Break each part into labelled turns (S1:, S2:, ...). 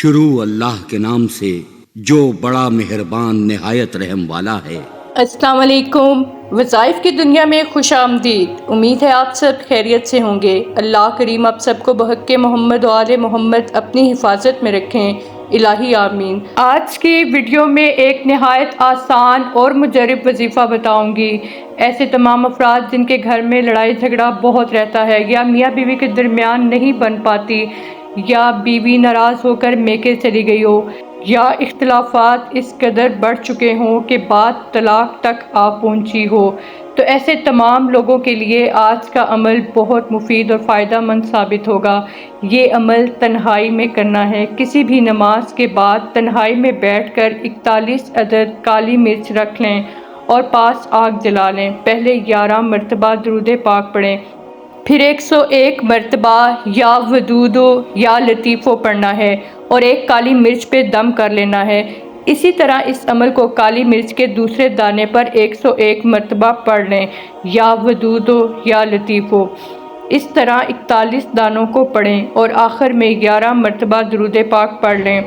S1: شروع اللہ کے نام سے جو بڑا مہربان نہایت رحم والا ہے۔
S2: السلام علیکم۔ وظائف کی دنیا میں خوش آمدید۔ امید ہے آپ سب خیریت سے ہوں گے۔ اللہ کریم آپ سب کو بحق محمد و آل محمد اپنی حفاظت میں رکھیں، الہی آمین۔ آج کی ویڈیو میں ایک نہایت آسان اور مجرب وظیفہ بتاؤں گی۔ ایسے تمام افراد جن کے گھر میں لڑائی جھگڑا بہت رہتا ہے، یا میاں بیوی کے درمیان نہیں بن پاتی، یا بیوی ناراض ہو کر میکے چلی گئی ہو، یا اختلافات اس قدر بڑھ چکے ہوں کہ بات طلاق تک آ پہنچی ہو، تو ایسے تمام لوگوں کے لیے آج کا عمل بہت مفید اور فائدہ مند ثابت ہوگا۔ یہ عمل تنہائی میں کرنا ہے۔ کسی بھی نماز کے بعد تنہائی میں بیٹھ کر 41 عدد کالی مرچ رکھ لیں اور پاس آگ جلا لیں۔ پہلے 11 مرتبہ درود پاک پڑھیں، پھر 101 مرتبہ یا ودود یا لطیفو پڑھنا ہے اور ایک کالی مرچ پہ دم کر لینا ہے۔ اسی طرح اس عمل کو کالی مرچ کے دوسرے دانے پر 101 مرتبہ پڑھ لیں، یا ودود یا لطیفو۔ اس طرح 41 دانوں کو پڑھیں اور آخر میں 11 مرتبہ درود پاک پڑھ لیں۔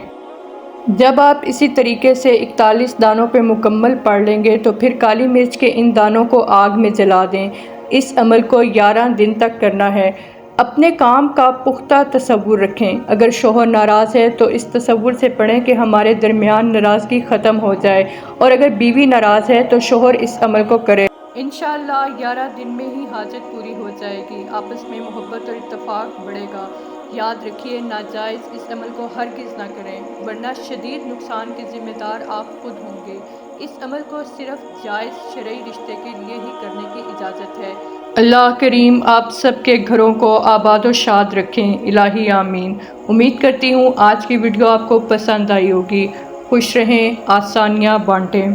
S2: جب آپ اسی طریقے سے 41 دانوں پہ مکمل پڑھ لیں گے تو پھر کالی مرچ کے ان دانوں کو آگ میں جلا دیں۔ اس عمل کو 11 دن تک کرنا ہے۔ اپنے کام کا پختہ تصور رکھیں۔ اگر شوہر ناراض ہے تو اس تصور سے پڑھیں کہ ہمارے درمیان ناراضگی ختم ہو جائے، اور اگر بیوی ناراض ہے تو شوہر اس عمل کو کرے۔ انشاءاللہ 11 دن میں ہی حاجت پوری ہو جائے گی، آپس میں محبت اور اتفاق بڑھے گا۔ یاد رکھیے، ناجائز اس عمل کو ہرگز نہ کریں، ورنہ شدید نقصان کے ذمہ دار آپ خود ہوں گے۔ اس عمل کو صرف جائز شرعی رشتے کے لیے ہی کرنے کی اجازت ہے۔ اللہ کریم آپ سب کے گھروں کو آباد و شاد رکھیں، الہی آمین۔ امید کرتی ہوں آج کی ویڈیو آپ کو پسند آئی ہوگی۔ خوش رہیں، آسانیاں بانٹیں۔